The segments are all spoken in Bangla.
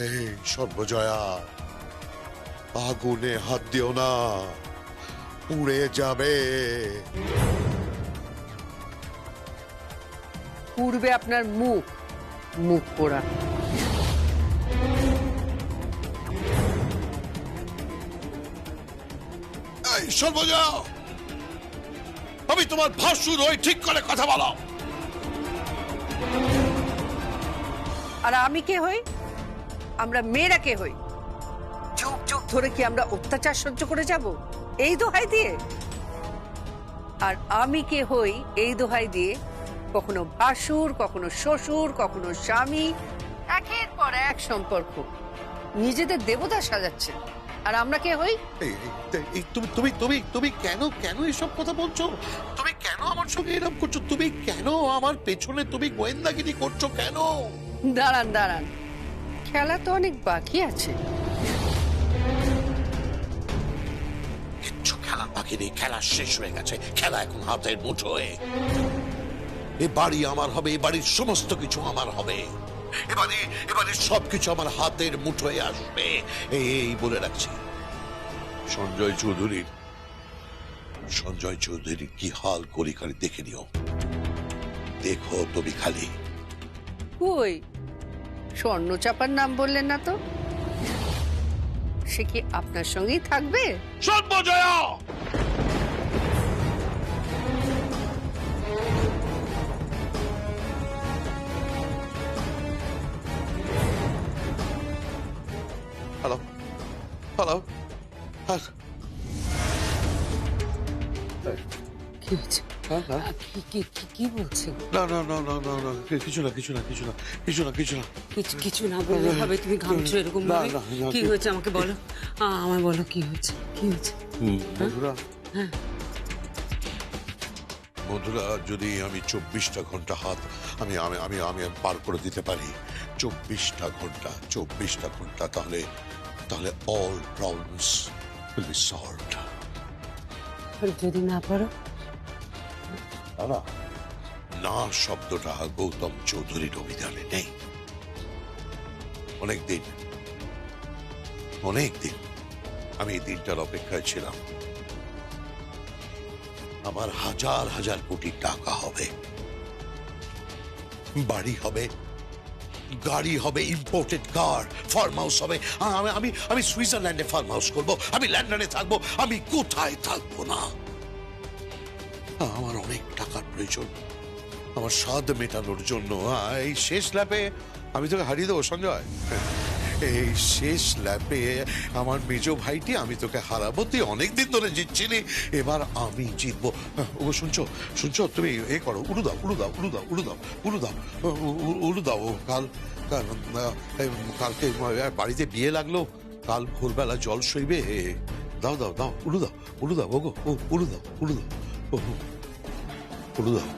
এই সর্বজয়া, আগুনে হাত দিও না, পুড়ে যাবে। পূর্বে আপনার মুখ, মুখ পোড়া। এই সর্বজয়া, আমি তোমার ভাসুর হই, ঠিক করে কথা বলো। আর আমি কে হই? আমরা মেয়েরা কে হই? যুগ যুগ ধরে কি আমরা অত্যাচার সহ্য করে যাব এই দোহাই দিয়ে? আর আমি কে হই এই দোহাই দিয়ে? কখনো ভাসুর, কখনো শ্বশুর, কখনো স্বামী, একের পর এক সম্পর্ক নিজেদের দেবতা সাজাচ্ছে। আর আমরা কে হই? তুমি তুমি তুমি তুমি কেন কেন এসব কথা বলছো? তুমি কেন আমার সঙ্গে এরকম করছো? তুমি কেন আমার পেছনে তুমি গোয়েন্দাগিরি করছো কেন? দাঁড়ান দাঁড়ান, খেলা তো অনেক বাকি আছে। কিচ্ছু খেলা বাকি নেই, খেলা শেষ হয়ে গেছে। খেলা এখন হাতের মুঠোয়। এ বাড়ি আমার হবে, এ বাড়ির সমস্ত কিছু আমার হবে। এবারে এবারে সবকিছু আমার হাতের মুঠোয় আসবে, এই বলে রাখছি। সঞ্জয় চৌধুরীর কি হাল করি খালি দেখে নিও। দেখো তুমি খালি। কই, স্বর্ণচাপার নাম বললেন না তো? সে কি আপনার সঙ্গেই থাকবে? সর্বজয়া, হ্যালো হ্যালো, কি হচ্ছে? কি বলছেন? না না না না না না, কিছু না কিছু না কিছু না কিছু না কিছু না কিছু না বললে হবে? তুমি ঘামছো এরকম ভাবে। কি হয়েছে আমাকে বলো, আমায় বলো কি হয়েছে, কি হয়েছে? মধুরা, মধুরা, যদি আমি 24টা ঘন্টা হাত আমি আমি আমি আমি পার করে দিতে পারি, 24টা ঘন্টা, তাহলে তাহলে all problems will be solved. যদি না পারো? না, না শব্দটা গৌতম চৌধুরীর অভিধানে নেই। অনেকদিন আমি এই দিনটার অপেক্ষায় ছিলাম। আমার হাজার হাজার কোটি টাকা হবে, বাড়ি হবে, গাড়ি হবে, ইম্পোর্টেড কার, ফার্ম হাউস হবে। আমি আমি সুইজারল্যান্ডে ফার্ম হাউস করবো, আমি লন্ডনে থাকবো, আমি কোথায় থাকবো না? আমার অনেক টাকার প্রয়োজন আমার স্বাদ মেটানোর জন্য। এই শেষ ল্যাপে আমি তোকে হারিয়ে দেবো সঞ্জয়। এই শেষ ল্যাপে আমার মেজ ভাইটি, আমি তোকে হারাবো। তুই অনেকদিন ধরে জিতছিলি, এবার আমি জিতবো। ও শুনছো শুনছো, তুমি এ করো, উড়ু দাও উড়ু দাও উড়ু দাও উড়ু দাও উড়ু দাও উড়ু দাও। কালকে বাড়িতে বিয়ে লাগলো, কাল ভোরবেলা জল সইবে। দাও দাও দাও, উড়ু দাও উড়ু দাও, ওগো উড়ু দাও উড়ু দাও উড়ু দাও।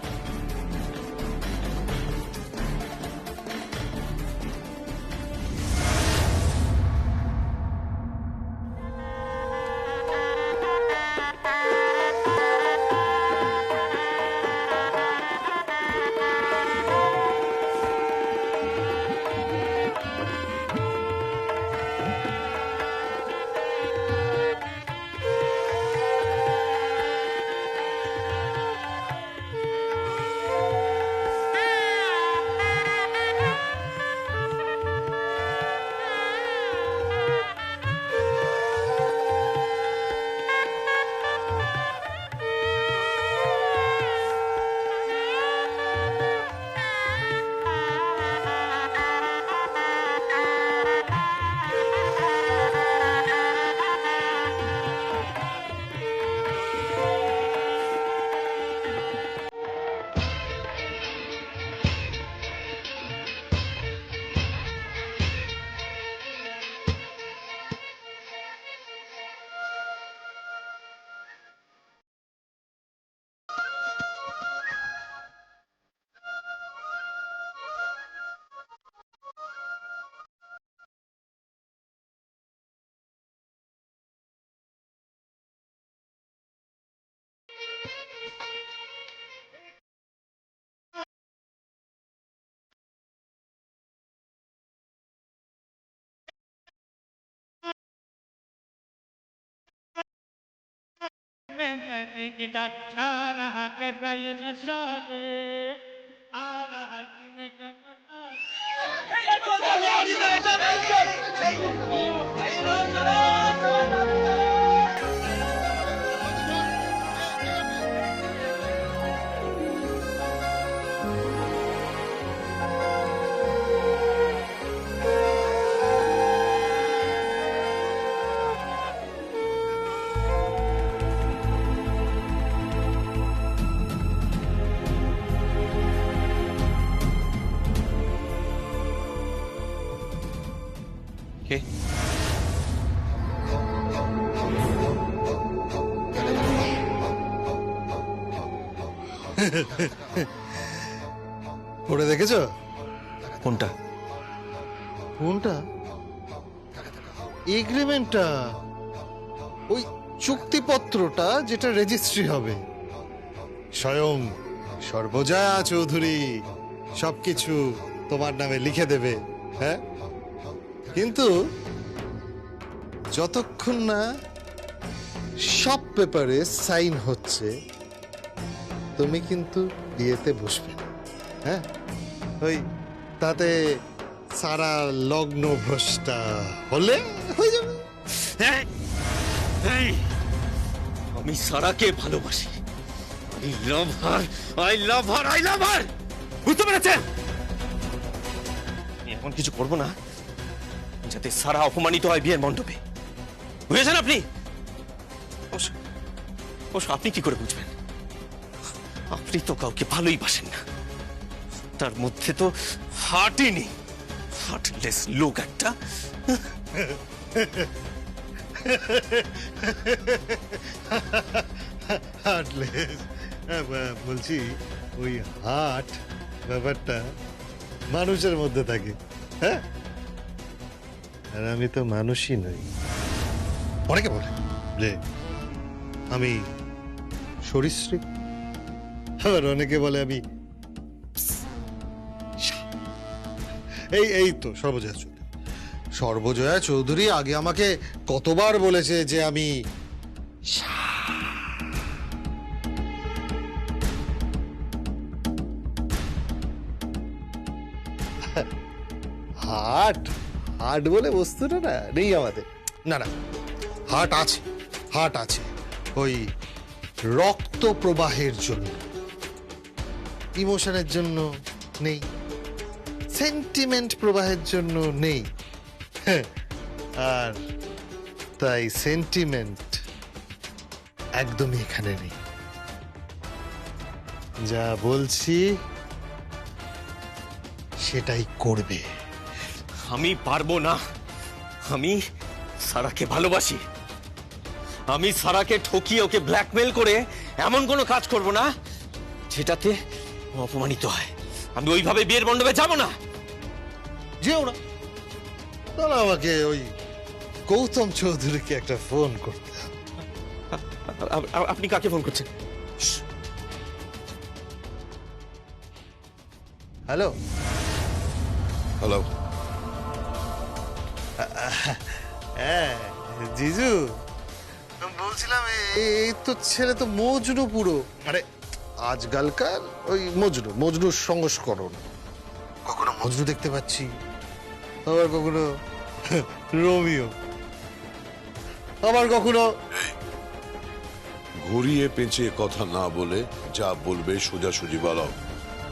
কে? পড়ে দেখেছো? কোনটা? কোনটা? এগ্রিমেন্টটা, ওই চুক্তিপত্রটা যেটা রেজিস্ট্রি হবে। স্বয়ং সর্বজয়া চৌধুরী সবকিছু তোমার নামে লিখে দেবে। হ্যাঁ, কিন্তু যতক্ষণ না সব পেপারে সাইন হচ্ছে তুমি কিন্তু বিয়েতে বসবে না। হ্যাঁ, ওই তাতে সারা লগ্ন ভ্রষ্টা হলে হয়ে যাবে। আমি সারাকে ভালোবাসি। আই লাভ হার। বুঝতে পেরেছেন? আমি এমন কিছু করবো না যাতে সারা অপমানিত হয় বিয়ের মণ্ডপে। বুঝেছেন আপনি? অবশ্য আপনি কি করে বুঝবেন? আপনি তো কাউকে ভালোই বাসেন না। তার মধ্যে তো হার্টই নেই। হার্টলেস লোক একটা। হার্টলেস? বলছি ওই হার্ট ব্যাপারটা মানুষের মধ্যে থাকে। হ্যাঁ, আর আমি তো মানুষই নই। অনেকে বলে যে আমি সরীসৃপ, আবার অনেকে বলে আমি এই তো সর্বজয়া চৌধুরী। সর্বজয়া চৌধুরী আগে আমাকে কতবার বলেছে যে আমি হার্ট। হার্ট বলে বস্তুটা না নেই আমাদের। না না, হার্ট আছে, হার্ট আছে ওই রক্ত প্রবাহের জন্য, ইমোশনের জন্য নেই, সেন্টিমেন্ট প্রবাহের জন্য নেই। হ্যাঁ, আর তাই সেন্টিমেন্ট একদমই এখানে নেই। যা বলছি সেটাই করবে। আমি পারবো না। আমি সারাকে ভালোবাসি। আমি সারাকে ঠকিয়ে ওকে ব্ল্যাকমেল করে এমন কোনো কাজ করব না যেটাতে ও অপমানিত হয়। আমি ওইভাবে বিয়ের মণ্ডপে যাব না। যেও না, তাহলে আমাকে ওই গৌতম চৌধুরীকে একটা ফোন করতে হবে। আপনি কাকে ফোন করছেন? হ্যালো হ্যালো, হ্যাঁ জিজু, বলছিলাম এই তো ছেলে তো মজনু পুরো। আরে আজকালকার ওই মজনুর সংস্করণ। কখনো মজনু দেখতে পাচ্ছি, আবার কখনো রোমিও, আবার কখনো। ঘুরিয়ে পেঁচিয়ে কথা না বলে যা বলবে সোজাসুজি বলো।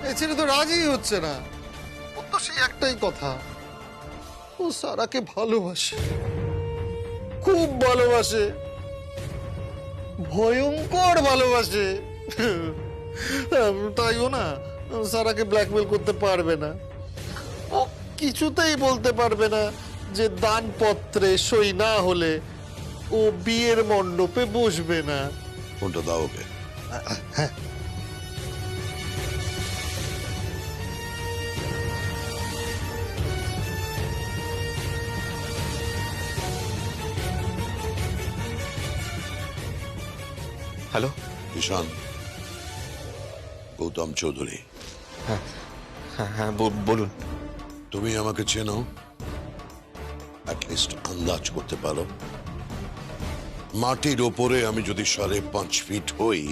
এই ছেলে তো রাজি হচ্ছে না। ও তো সেই একটাই কথা, ও সারাকে ভালোবাসে, খুব ভালোবাসে, ভয়ঙ্কর ভালোবাসে। তাইও না সারাকে ব্ল্যাকমেল করতে পারবে না। ও কিছুতেই বলতে পারবে না যে দানপত্রে সই না হলে ও বিয়ের মণ্ডপে বসবে না। ফোনটা দাও ওকে। হ্যালো। ঈশান, গৌতম চৌধুরী। হ্যাঁ হ্যাঁ, বলুন। তুমি আমাকে চেনো, অ্যাটলিস্ট আন্দাজ করতে পারো মাটির ওপরে আমি যদি 5.5 ফিট হই,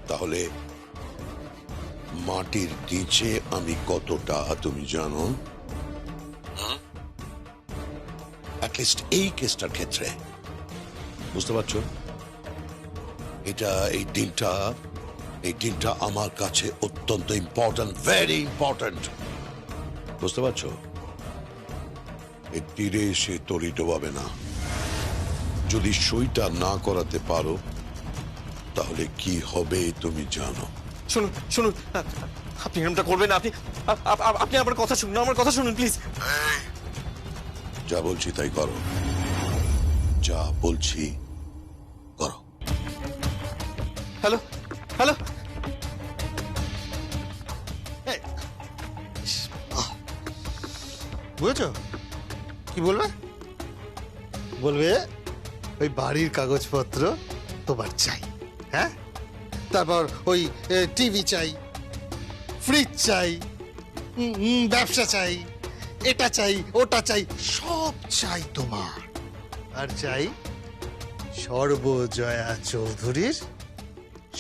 তাহলে মাটির নিচে আমি কতটা তুমি জানো? অ্যাটলিস্ট এই কেসটার ক্ষেত্রে বুঝতে পারছো? এই দিনটা আমার কাছে অত্যন্ত ইম্পর্ট্যান্ট, ভেরি ইম্পর্ট্যান্ট। বুঝতে পারছো? এই তীরে এসে তরি ডোবাবে না। যদি সইটা না করাতে পারো, তাহলে কি হবে তুমি জানো? শুনুন শুনুন, আপনি এরকমটা করবেন না। আপনি আমার কথা শুনুন, আমার কথা শুনুন প্লিজ। যা বলছি তাই করো, যা বলছি করো। হ্যালো হ্যালো, বুঝেছো কি বলবে? বলবে ওই বাড়ির কাগজপত্র তোমার চাই, হ্যাঁ? তারপর ওই টিভি চাই, ফ্রিজ চাই, ব্যবসা চাই, এটা চাই, ওটা চাই, সব চাই তোমার। আর চাই সর্বজয়া চৌধুরীর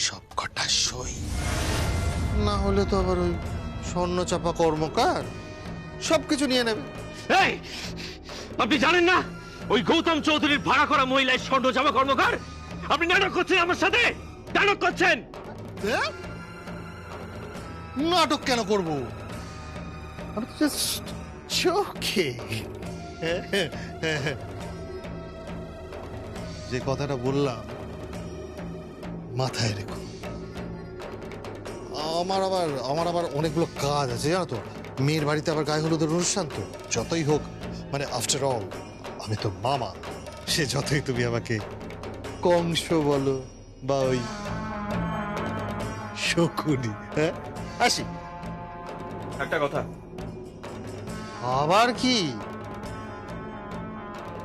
সবকটা সই। না হলে তো আবার ওই স্বর্ণচাপা কর্মকার সবকিছু নিয়ে নেবে। এই, আপনি জানেন না ওই গৌতম চৌধুরীর ভাড়া করা মহিলায় স্বর্ণ জামা কর্মকার? আপনি নাটক করছেন আমার সাথে, নাটক করছেন। নাটক কেন করব? আমি জাস্ট চোখে যে কথাটা বললাম মাথায় রেখো। আমার আবার অনেকগুলো কাজ আছে জানো তো। মেয়ের বাড়িতে আবার গায়ে হলুদের অনুষ্ঠান, তো যতই হোক মানে আফটার অল আমি তো মামা। সে যতই তুমি আমাকে কংস বলো বা ওই শকুনি, হ্যাঁ? আসি। একটা কথা, আবার কি?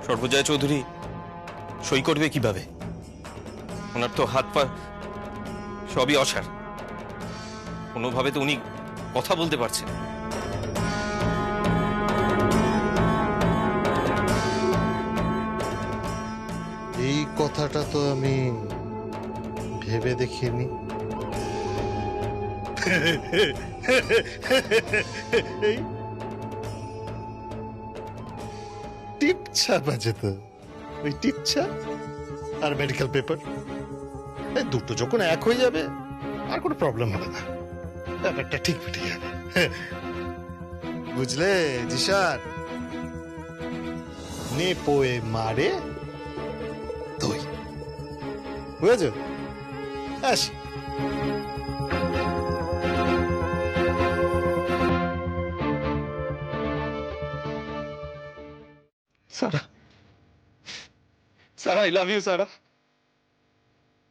সর্বজয়া চৌধুরী সই করবে কিভাবে? ওনার তো হাত পা সবই অসাড়, কোনোভাবে তো উনি কথা বলতে পারছেন। এই কথাটা তো আমি ভেবে দেখিনি। এই টিপছাপ আছে তো, ওই টিপছাপ আর মেডিকেল পেপার, দুটো যখন এক হয়ে যাবে আর কোনো প্রবলেম হবে না, ব্যাপারটা ঠিক মিটে যাবে। বুঝলে জিশান? নে পোয়ে মারে দই, বুঝেছ? আসি। সারা, সারা, আই লাভ ইউ সারা।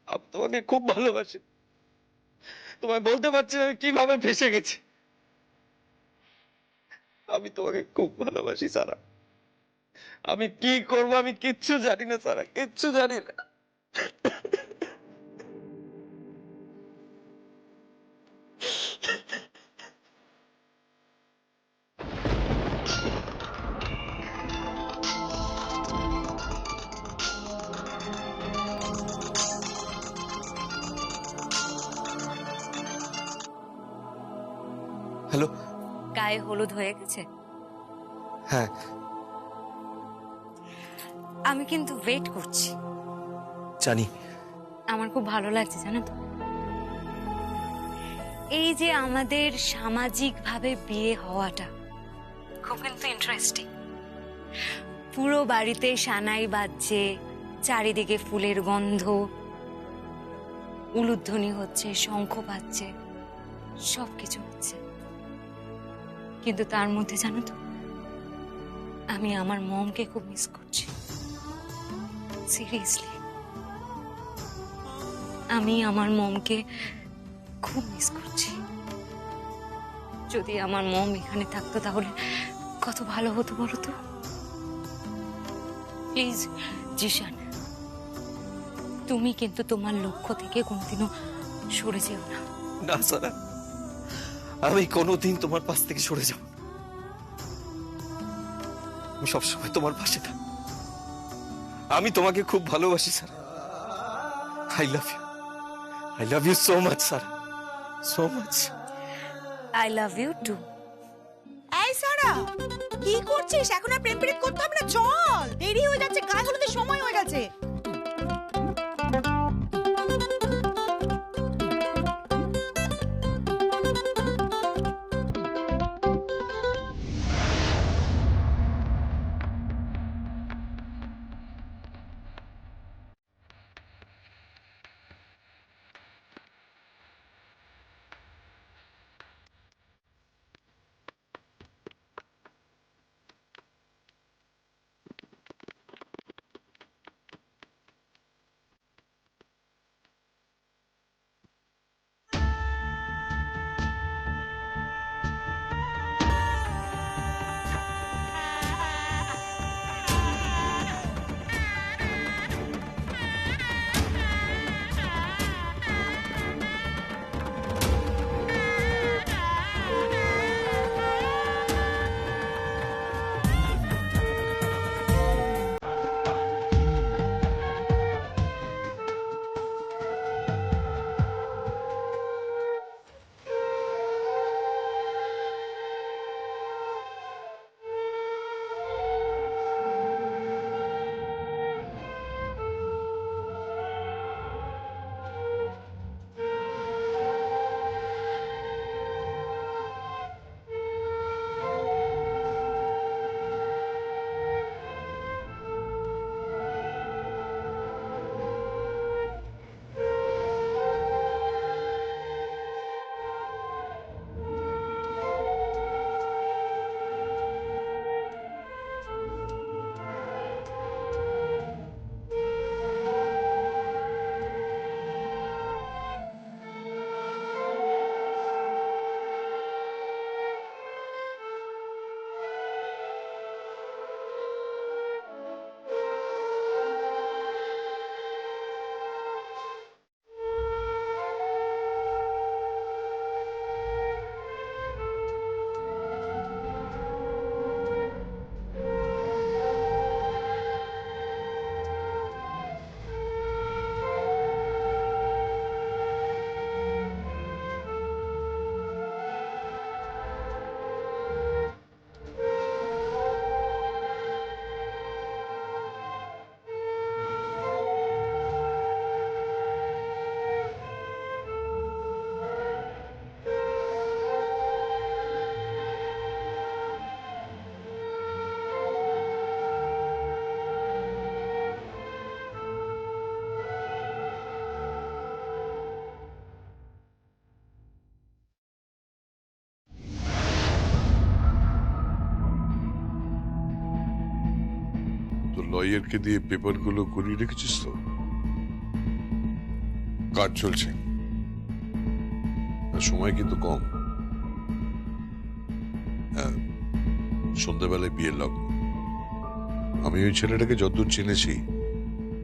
আমি তোমাকে খুব ভালোবাসি, তোমায় বলতে পারছি না কিভাবে ফেসে গেছি। আমি তোমাকে খুব ভালোবাসি সারা। আমি কি করবো আমি কিচ্ছু জানি না সারা, কিচ্ছু জানি না। হ্যালো। গায়ে হলুদ হয়ে গেছে? হ্যাঁ, আমি কিন্তু ওয়েট করছি। জানি। আমার খুব ভালো লাগছে জানো তো, এই যে আমাদের সামাজিকভাবে বিয়ে হওয়াটা খুব কিন্তু ইন্টারেস্টিং। পুরো বাড়িতে সানাই বাজছে, চারিদিকে ফুলের গন্ধ, উলুধ্বনি হচ্ছে, শঙ্খ বাজছে, সবকিছু হচ্ছে। কিন্তু তার মধ্যে জানো তো, আমি আমার মমকে খুব মিস করছি। সিরিয়াসলি, আমি আমার মমকে খুব মিস করছি। যদি আমার মম এখানে থাকতো তাহলে কত ভালো হতো বলো তো। প্লিজ জিশান, তুমি কিন্তু তোমার লক্ষ্য থেকে কোনোদিনও সরে যেও না। না সারা, আমি কোনোদিন তোমার পাশ থেকে সরে যাব না। আমি সবসময় তোমার পাশে থাকবো। আমি তোমাকে খুব ভালোবাসি sir. I love you so much sir, so much. I love you too. এই সারা, কি করছিস? এখন আর প্রেম প্রীত করতে হবে না, চল, দেরি হয়ে যাচ্ছে, গায়ে হলুদের সময় হয়ে গেছে। লয়ারকে দিয়ে পেপারগুলো করিয়ে রেখেছিস তো? কাজ চলছে, আর সময় কিন্তু কম। হ্যাঁ, সন্ধ্যাবেলায় বিয়ের লগ্ন। আমি ওই ছেলেটাকে যতদূর চিনেছি,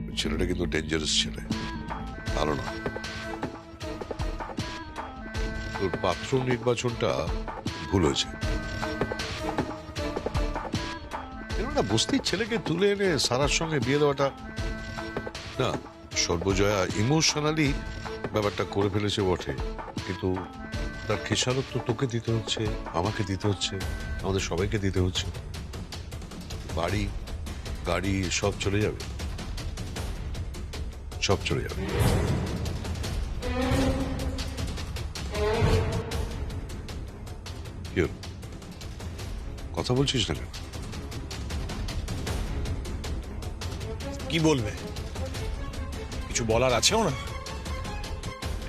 ওই ছেলেটা কিন্তু ডেঞ্জারাস ছেলে, ভালো না। তোর পাত্র নির্বাচনটা ভুল হয়েছে। না, বস্তির ছেলেকে তুলে এনে সারার সঙ্গে বিয়ে দেওয়াটা না। সর্বজয়া ইমোশনালি ব্যাপারটা করে ফেলেছে বটে, কিন্তু তার খেসারত তো তোকে দিতে হচ্ছে, আমাকে দিতে হচ্ছে, আমাদের সবাইকে দিতে হচ্ছে। বাড়ি গাড়ি সব চলে যাবে, সব চলে যাবে। কি হলো? কথা বলছিস না কেন? কি বলবে? কিছু বলার আছেও না।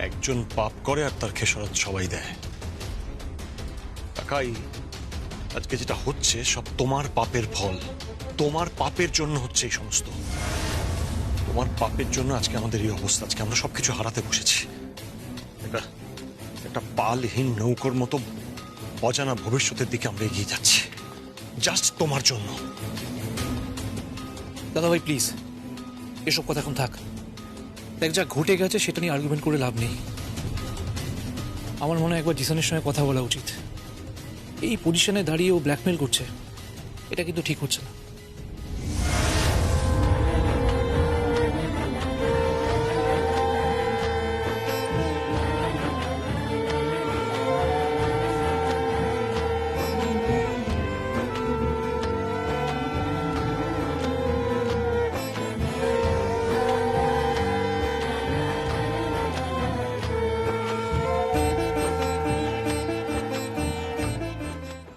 একজন পাপ করে আর তার খেসারত সবাই দেয়। কাকাই, আজকে যেটা হচ্ছে সব তোমার পাপের ফল। তোমার পাপের জন্য হচ্ছে এই সমস্ত। তোমার পাপের জন্য আজকে আমাদের এই অবস্থা। আজকে আমরা সবকিছু হারাতে বসেছি। একটা পালহীন নৌকোর মতো অজানা ভবিষ্যতের দিকে আমরা এগিয়ে যাচ্ছি, জাস্ট তোমার জন্য। দাদা ভাই প্লিজ, এসব কথা এখন থাক। দেখ, যা ঘটে গেছে সেটা নিয়ে আর্গুমেন্ট করে লাভ নেই। আমার মনে হয় একবার জিসানের সঙ্গে কথা বলা উচিত। এই পজিশনে দাঁড়িয়ে ও ব্ল্যাকমেল করছে, এটা কিন্তু ঠিক হচ্ছে না।